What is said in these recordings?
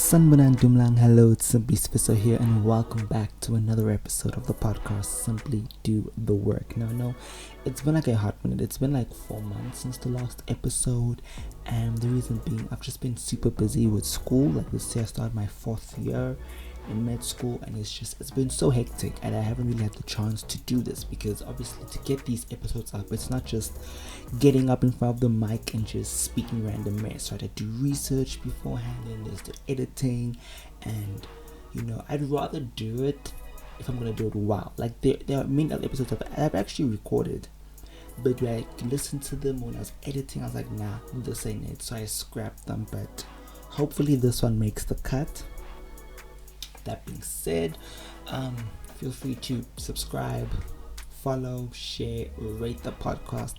Sanbanan Dumlang, hello, it's Simply Spisser here, and welcome back to another episode of the podcast, Simply Do the Work. Now, it's been like a hot minute. It's been like 4 months since the last episode, and the reason being, I've just been super busy with school. Like this year, I started my 4th year in med school, and it's been so hectic, and I haven't really had the chance to do this because obviously to get these episodes up, it's not just getting up in front of the mic and just speaking random mess, right? I do research beforehand, and there's the editing, and I'd rather do it if I'm gonna do it well. Like there are many other episodes I've actually recorded, but when I listened to them when I was editing, I was like, nah, this ain't it, so I scrapped them. But hopefully this one makes the cut. That being said, feel free to subscribe, follow, share, rate the podcast.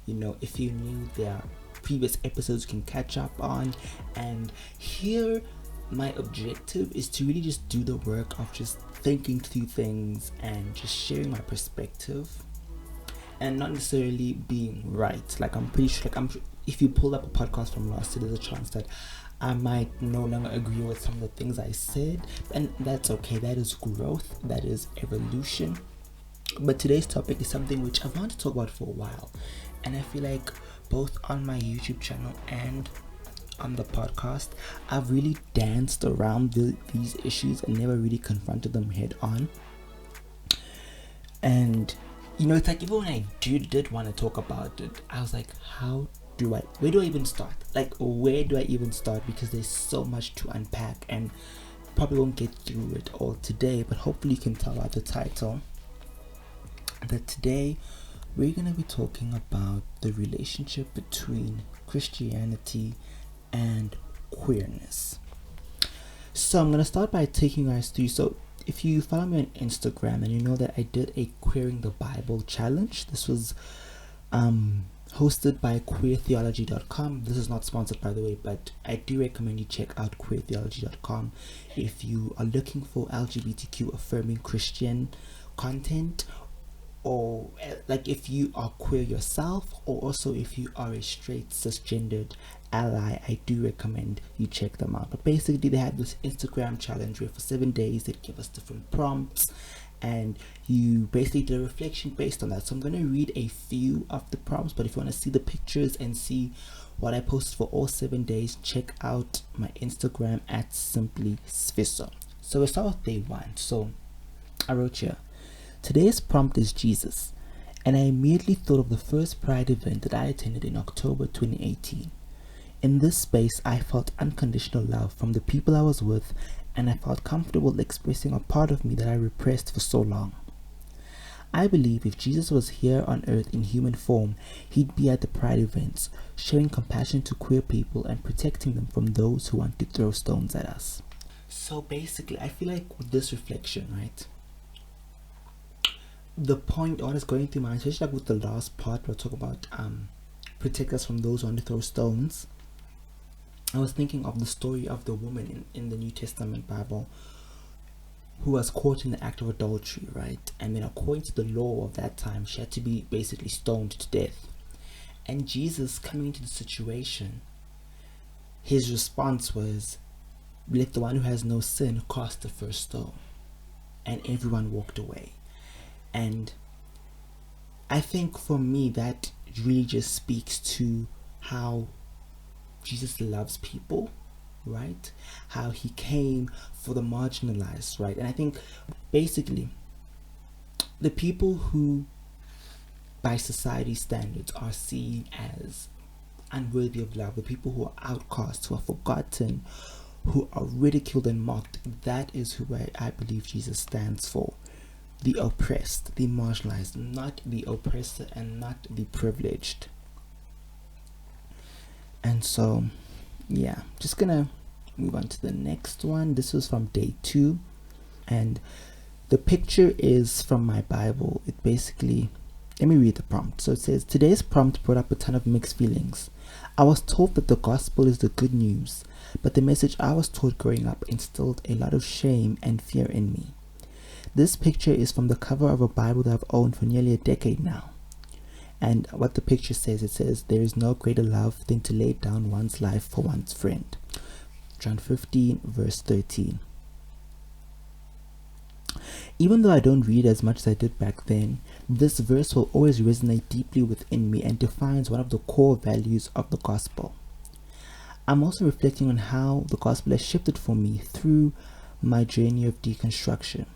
If you knew there are previous episodes you can catch up on. And here my objective is to really just do the work of just thinking through things and just sharing my perspective, and not necessarily being right. Like I'm pretty sure, if you pull up a podcast from last year, there's a chance that I might no longer agree with some of the things I said, and that's okay. That is growth, that is evolution. But today's topic is something which I've wanted to talk about for a while, and I feel like both on my YouTube channel and on the podcast, I've really danced around these issues and never really confronted them head on. And it's like even when I did want to talk about it, I was like, where do I even start? Where do I even start? Because there's so much to unpack, and probably won't get through it all today, but hopefully you can tell by the title that today we're going to be talking about the relationship between Christianity and queerness. So I'm going to start by taking you guys through. So if you follow me on Instagram, and you know that I did a Queering the Bible challenge. This was hosted by queertheology.com. This is not sponsored, by the way, but I do recommend you check out queertheology.com if you are looking for LGBTQ affirming Christian content, or if you are queer yourself, or also if you are a straight cisgendered ally. I do recommend you check them out. But basically they had this Instagram challenge where for 7 days they'd give us different prompts, and you basically did a reflection based on that. So I'm going to read a few of the prompts, but if you want to see the pictures and see what I posted for all 7 days, check out my Instagram at Simply Spisser. So we'll start with day 1. So I wrote here, today's prompt is Jesus, and I immediately thought of the first Pride event that I attended in October 2018. In this space, I felt unconditional love from the people I was with, and I felt comfortable expressing a part of me that I repressed for so long. I believe if Jesus was here on earth in human form, he'd be at the Pride events, showing compassion to queer people and protecting them from those who want to throw stones at us. So basically, I feel like with this reflection, right, the point on is going through my mind, especially with the last part where I talk about protect us from those who want to throw stones. I was thinking of the story of the woman in the New Testament Bible who was caught in the act of adultery, right? And then according to the law of that time, she had to be basically stoned to death. And Jesus, coming into the situation, his response was, let the one who has no sin cast the first stone. And everyone walked away. And I think for me that really just speaks to how Jesus loves people, right? How he came for the marginalized, right? And I think basically the people who by society standards are seen as unworthy of love, the people who are outcasts, who are forgotten, who are ridiculed and mocked, that is who I believe Jesus stands for. The oppressed, the marginalized, not the oppressor and not the privileged. And so, yeah, just gonna move on to the next one. This was from day 2, and the picture is from my Bible. It basically, let me read the prompt. So it says, today's prompt brought up a ton of mixed feelings. I was taught that the gospel is the good news, but the message I was taught growing up instilled a lot of shame and fear in me. This picture is from the cover of a Bible that I've owned for nearly a decade now. And what the picture says, it says, there is no greater love than to lay down one's life for one's friend. John 15, verse 13. Even though I don't read as much as I did back then, this verse will always resonate deeply within me and defines one of the core values of the gospel. I'm also reflecting on how the gospel has shifted for me through my journey of deconstruction.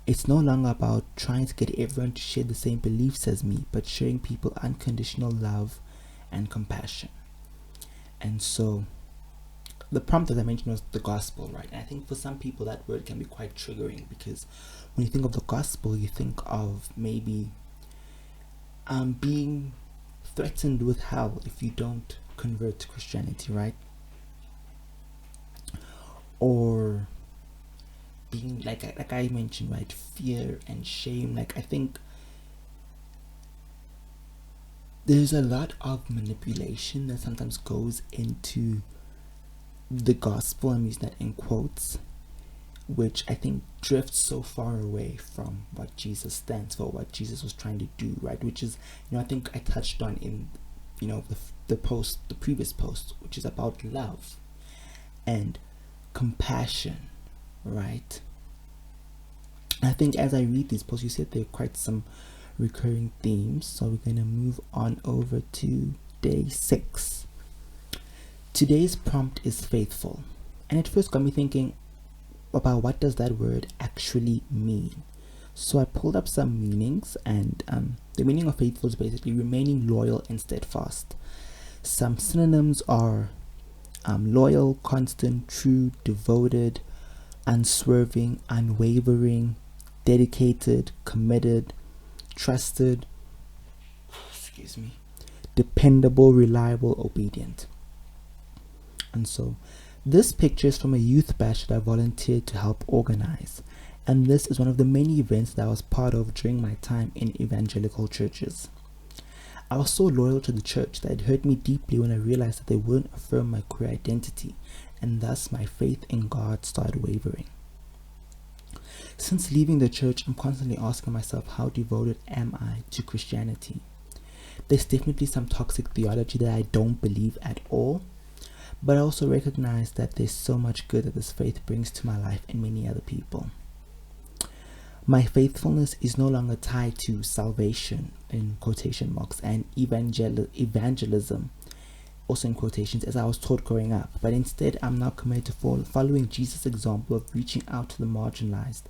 It's no longer about trying to get everyone to share the same beliefs as me, but showing people unconditional love and compassion. And so, the prompt, as I mentioned, was the gospel, right? And I think for some people that word can be quite triggering, because when you think of the gospel, you think of maybe being threatened with hell if you don't convert to Christianity, right? Or being like I mentioned, right, fear and shame. Like, I think there's a lot of manipulation that sometimes goes into the gospel. I'm using that in quotes, which I think drifts so far away from what Jesus stands for, what Jesus was trying to do, right? Which is, I think I touched on in, the previous post, which is about love and compassion, right? I think as I read these posts, you said there are quite some recurring themes, so we're going to move on over to day 6. Today's prompt is faithful, and it first got me thinking about what does that word actually mean. So I pulled up some meanings, and the meaning of faithful is basically remaining loyal and steadfast. Some synonyms are loyal, constant, true, devoted, unswerving, unwavering, dedicated, committed, trusted, dependable, reliable, obedient. And so this picture is from a youth bash that I volunteered to help organize, and this is one of the many events that I was part of during my time in evangelical churches. I was so loyal to the church that it hurt me deeply when I realized that they wouldn't affirm my queer identity, and thus my faith in God started wavering. Since leaving the church, I'm constantly asking myself, how devoted am I to Christianity? There's definitely some toxic theology that I don't believe at all, but I also recognize that there's so much good that this faith brings to my life and many other people. My faithfulness is no longer tied to salvation, in quotation marks, and evangelism, also in quotations, as I was taught growing up, but instead I'm now committed to following Jesus' example of reaching out to the marginalized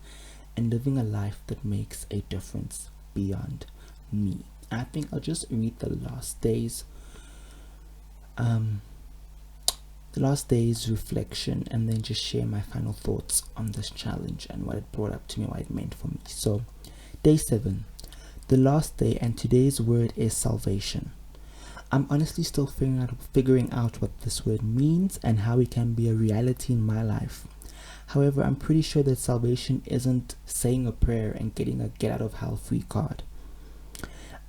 and living a life that makes a difference beyond me. I think I'll just read the last days reflection, and then just share my final thoughts on this challenge and what it brought up to me, what it meant for me. So, day 7, the last day, and today's word is salvation. I'm honestly still figuring out what this word means and how it can be a reality in my life. However, I'm pretty sure that salvation isn't saying a prayer and getting a get out of hell free card.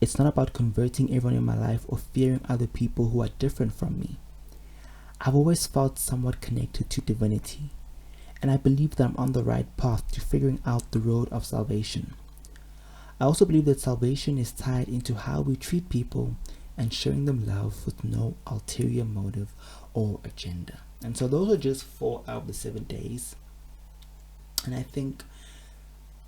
It's not about converting everyone in my life or fearing other people who are different from me. I've always felt somewhat connected to divinity, and I believe that I'm on the right path to figuring out the road of salvation. I also believe that salvation is tied into how we treat people and showing them love with no ulterior motive or agenda. And so those are just 4 out of the 7 days, and I think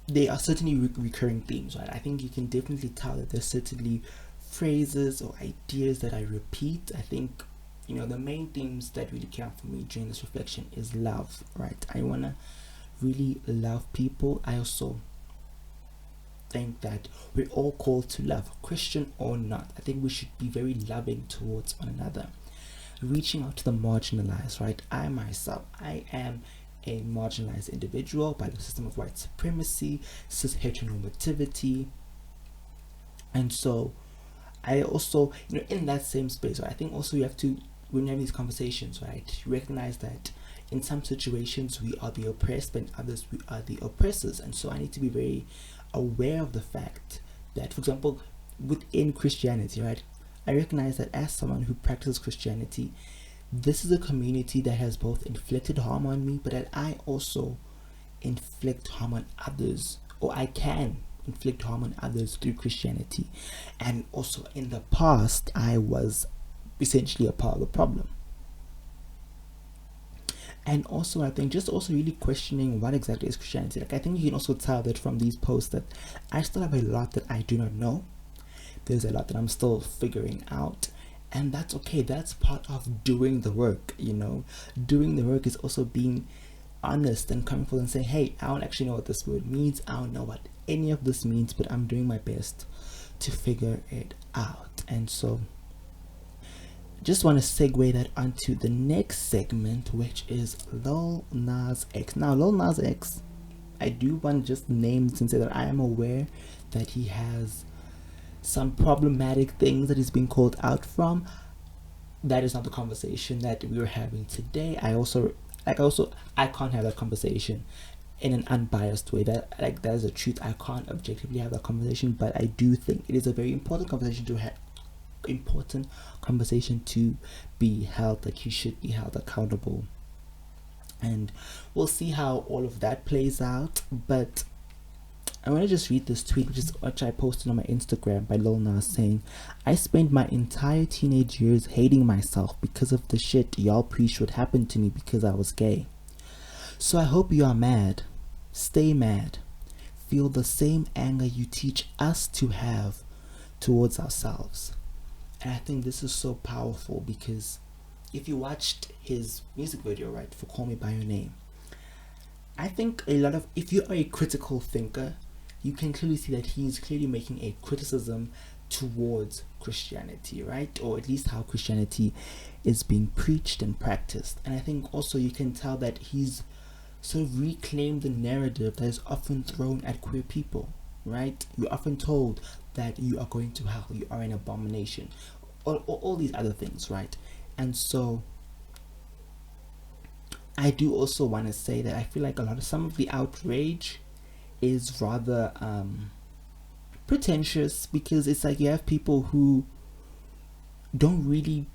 they are certainly recurring themes, right? I think you can definitely tell that there's certainly phrases or ideas that I repeat. I think the main themes that really came out for me during this reflection is love, right? I want to really love people. I also think that we're all called to love, Christian or not. I think we should be very loving towards one another, reaching out to the marginalized, right? I am a marginalized individual by the system of white supremacy, cis heteronormativity, and so I also, in that same space, right, I think also you have to, when you have these conversations, right, recognize that in some situations we are the oppressed, but in others we are the oppressors. And so I need to be very aware of the fact that, for example, within Christianity, right, I recognize that as someone who practices Christianity, this is a community that has both inflicted harm on me, but that I also inflict harm on others, or I can inflict harm on others through Christianity. And also in the past, I was essentially a part of the problem. And also, I think just also really questioning what exactly is Christianity. Like, I think you can also tell that from these posts that I still have a lot that I do not know. There's a lot that I'm still figuring out. And that's okay. That's part of doing the work, you know. Doing the work is also being honest and coming forward and saying, hey, I don't actually know what this word means. I don't know what any of this means, but I'm doing my best to figure it out. And so just want to segue that onto the next segment, which is Lil Nas X. Now, Lil Nas X, I do want to just name and say that I am aware that he has some problematic things that he's being called out from. That is not the conversation that we are having today. I can't have that conversation in an unbiased way. That is the truth. I can't objectively have that conversation, but I do think it is a very important conversation to have. Important conversation to be held. That he should be held accountable, and we'll see how all of that plays out. But I want to just read this tweet, which I posted on my Instagram by Lil Nas, saying, I spent my entire teenage years hating myself because of the shit y'all preached would happen to me because I was gay. So I hope you are mad. Stay mad. Feel the same anger you teach us to have towards ourselves. And I think this is so powerful because if you watched his music video, right, for Call Me By Your Name, I think if you are a critical thinker, you can clearly see that he's clearly making a criticism towards Christianity, right? Or at least how Christianity is being preached and practiced. And I think also you can tell that he's sort of reclaimed the narrative that is often thrown at queer people, right? You're often told that you are going to hell, you are an abomination, or all these other things, right? And so I do also want to say that I feel like some of the outrage is rather pretentious, because it's like you have people who don't really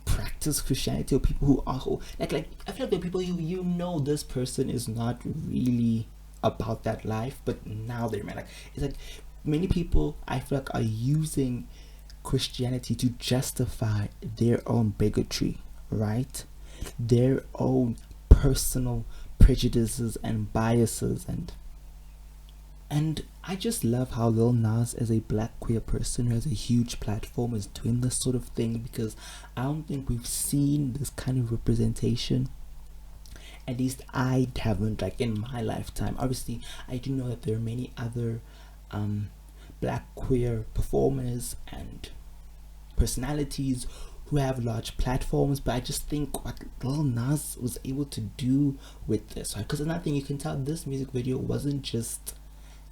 practice Christianity, or people who are like I feel like there are people who this person is not really about that life, but now they're mad. It's like many people I feel like are using Christianity to justify their own bigotry, right? Their own personal prejudices and biases, and I just love how Lil Nas, as a black queer person who has a huge platform, is doing this sort of thing, because I don't think we've seen this kind of representation. At least I haven't, in my lifetime. Obviously, I do know that there are many other black queer performers and personalities who have large platforms, but I just think what Lil Nas was able to do with this, right? Because another thing, you can tell this music video wasn't just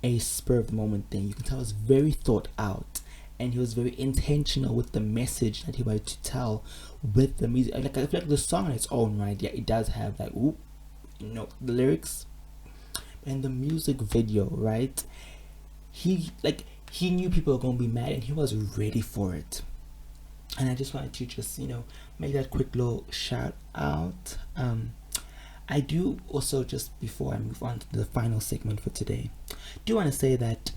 a spur of the moment thing. You can tell it was very thought out, and he was very intentional with the message that he wanted to tell with the music. I feel like the song on its own, right? Yeah, it does have the lyrics, and the music video, right? He knew people were gonna be mad, and he was ready for it. And I just wanted to make that quick little shout out. I do also, just before I move on to the final segment for today, do want to say that,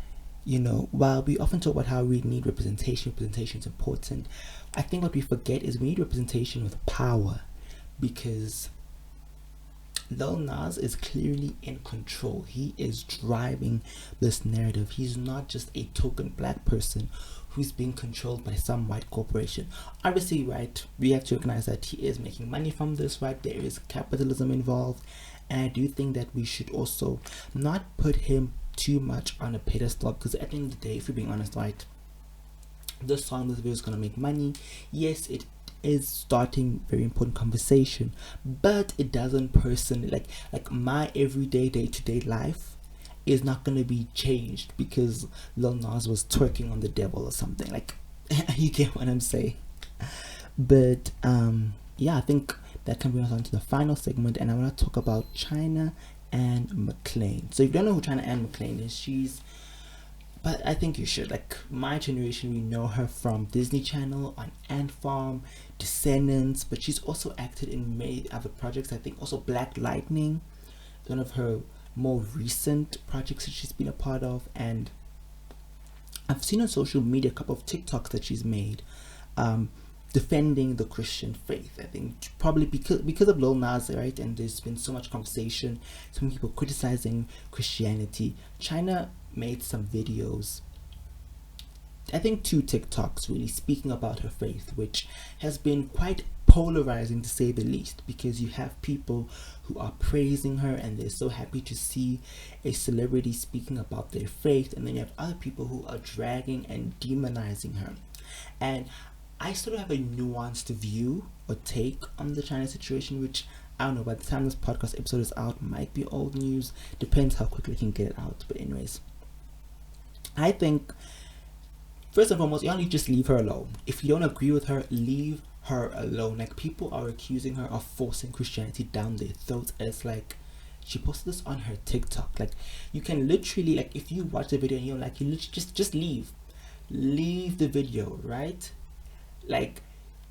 while we often talk about how we need representation is important, I think what we forget is we need representation with power, because Lil Nas is clearly in control. He is driving this narrative. He's not just a token black person who's being controlled by some white corporation. Obviously, right, we have to recognize that he is making money from this, right? There is capitalism involved, and I do think that we should also not put him too much on a pedestal, because at the end of the day, if we're being honest, right, this video is going to make money. Yes, it is starting very important conversation, but it doesn't personally, like my everyday day-to-day life is not going to be changed because Lil Nas was twerking on the devil or something. You get what I'm saying? But yeah, I think that can bring us on to the final segment, and I want to talk about China and McClain. So if you don't know who China and McClain is, but I think you should. My generation, we know her from Disney Channel, on Ant Farm, Descendants, but she's also acted in many other projects. I think also Black Lightning, one of her more recent projects that she's been a part of. And I've seen on social media a couple of TikToks that she's made, defending the Christian faith. I think probably because of Lil Nas, right? And there's been so much conversation, some people criticizing Christianity. China made some videos, I think 2 TikToks really, speaking about her faith, which has been quite polarizing to say the least, because you have people who are praising her and they're so happy to see a celebrity speaking about their faith, and then you have other people who are dragging and demonizing her. And I sort of have a nuanced view or take on the China situation, which I don't know, by the time this podcast episode is out, might be old news. Depends how quickly I can get it out. But anyways, I think first and foremost, you only just leave her alone. If you don't agree with her, leave her alone. Like, people are accusing her of forcing Christianity down their throats. It's like, she posted this on her TikTok. Like, you can literally, like, if you watch the video and you're like, you literally just leave the video, right? Like,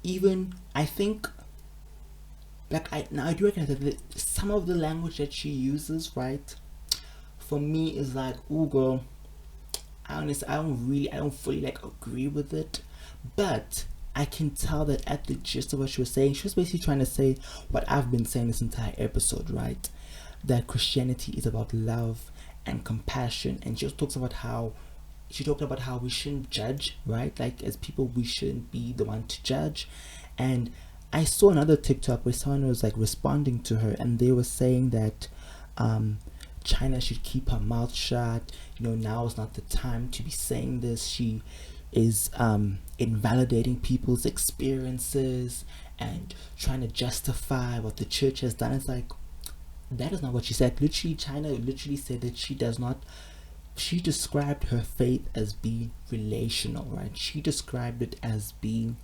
even I think, like, I do recognize that some of the language that she uses, right, for me is like, ooh, girl, honestly, I don't fully like agree with it, but I can tell that at the gist of what she was saying, she was basically trying to say what I've been saying this entire episode, right? That Christianity is about love and compassion, and she talked about how we shouldn't judge, right? Like, as people, we shouldn't be the one to judge. And I saw another TikTok where someone was like responding to her, and they were saying that China should keep her mouth shut. Now is not the time to be saying this. She is invalidating people's experiences and trying to justify what the church has done. It's like, that is not what she said. Literally, China literally said that she described her faith as being relational, right? She described it as being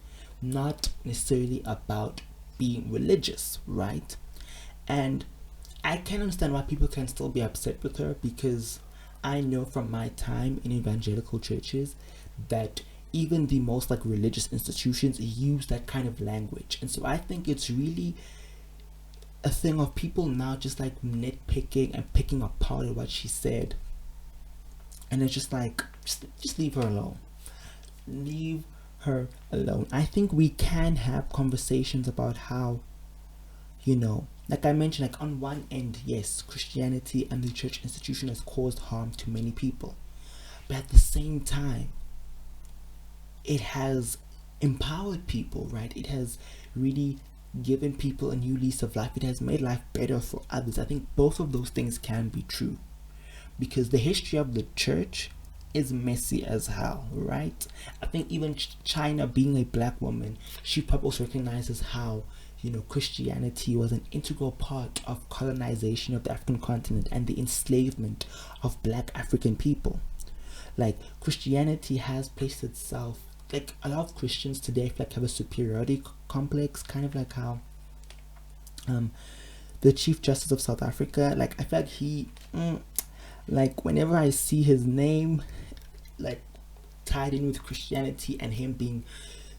not necessarily about being religious, right? And I can understand why people can still be upset with her, because I know from my time in evangelical churches that even the most like religious institutions use that kind of language. And so I think it's really a thing of people now just like nitpicking and picking apart at what she said. And it's just like, just leave her alone. Leave her alone. I think we can have conversations about how, like I mentioned, like on one end, yes, Christianity and the church institution has caused harm to many people. But at the same time, it has empowered people, right? It has really given people a new lease of life. It has made life better for others. I think both of those things can be true, because the history of the church is messy as hell, right? I think even China, being a black woman, she probably also recognizes how Christianity was an integral part of colonization of the African continent and the enslavement of black African people. Like, Christianity has placed itself, like, a lot of Christians today, I feel like, have a superiority complex, kind of like how the Chief Justice of South Africa, like, I feel like he like, whenever I see his name like tied in with Christianity and him being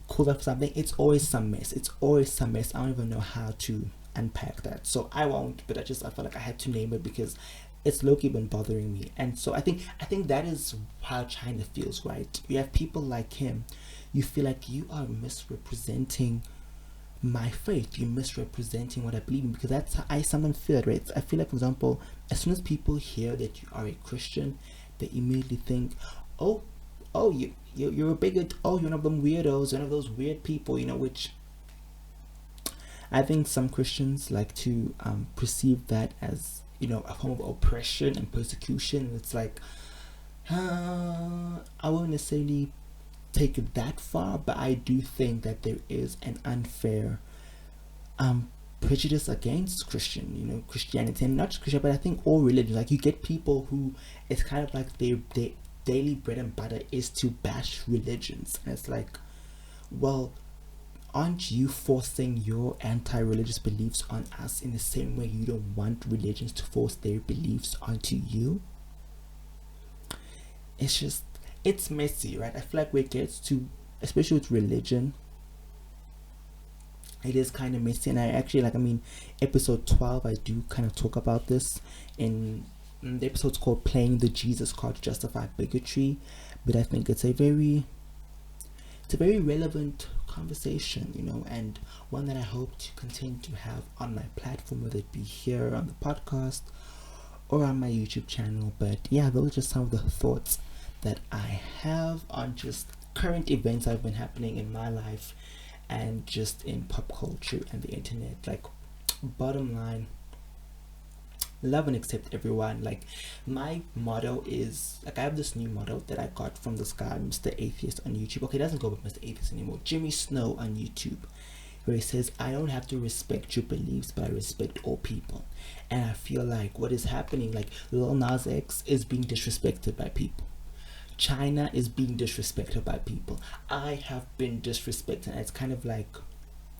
called up for something, it's always some mess. I don't even know how to unpack that, so I won't. But I felt like I had to name it because it's low-key been bothering me. And so I think that is how China feels, right? You have people like him, you feel like you are misrepresenting my faith, you're misrepresenting what I believe in, because that's how I sometimes feel it, right? I feel like, for example, as soon as people hear that you are a Christian, they immediately think, oh, you're a bigot, oh, you're one of them weirdos, one of those weird people, which I think some Christians like to perceive that as, a form of oppression and persecution. It's like, I won't necessarily take it that far, but I do think that there is an unfair prejudice against Christianity, and not just Christian, but I think all religions. Like, you get people who, it's kind of like their daily bread and butter is to bash religions, and it's like, well, aren't you forcing your anti-religious beliefs on us in the same way you don't want religions to force their beliefs onto you? It's messy, right? I feel like when it gets to, especially with religion, it is kind of messy. And I actually, episode 12, I do kind of talk about this in the episode's called Playing the Jesus Card to Justify Bigotry. But I think it's a very relevant conversation, and one that I hope to continue to have on my platform, whether it be here on the podcast or on my YouTube channel. But yeah, those are just some of the thoughts that I have on just current events that have been happening in my life and just in pop culture and the internet. Like, bottom line, love and accept everyone. Like, my motto is, like, I have this new motto that I got from this guy, Mr. Atheist, on YouTube. Okay, it doesn't go with Mr. Atheist anymore, Jimmy Snow on YouTube, where he says, I don't have to respect your beliefs, but I respect all people. And I feel like what is happening, like, Lil Nas X is being disrespected by people. China is being disrespected by people. I have been disrespected. And it's kind of like,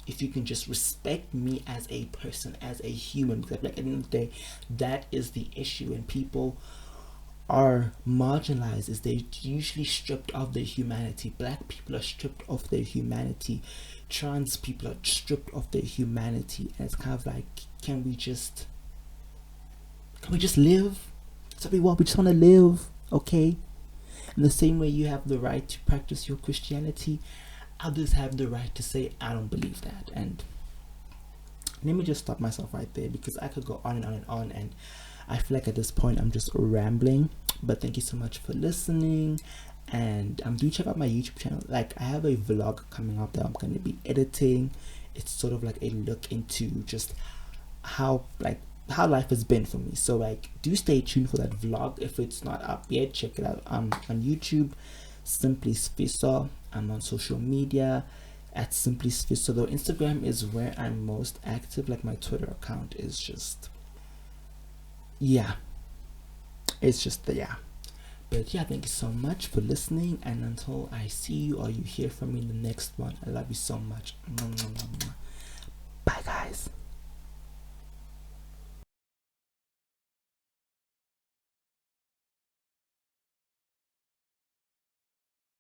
if you can just respect me as a person, as a human, because like, at the end of the day, that is the issue. And people are marginalized, is they're usually stripped of their humanity. Black people are stripped of their humanity. Trans people are stripped of their humanity. And it's kind of like, can we just live? That's what we want. We just want to live, okay? In the same way you have the right to practice your Christianity, others have the right to say, I don't believe that. And let me just stop myself right there, because I could go on and on and on, and I feel like at this point I'm just rambling. But thank you so much for listening, and do check out my YouTube channel. Like, I have a vlog coming up that I'm going to be editing. It's sort of like a look into just how life has been for me. So like, do stay tuned for that vlog. If it's not up yet, check it out on YouTube, Simply Sfiso. I'm on social media at Simply Sfiso, though Instagram is where I'm most active. Like, my Twitter account is just, yeah, it's just the, yeah. But yeah, thank you so much for listening, and until I see you or you hear from me in the next one, I love you so much. Bye guys.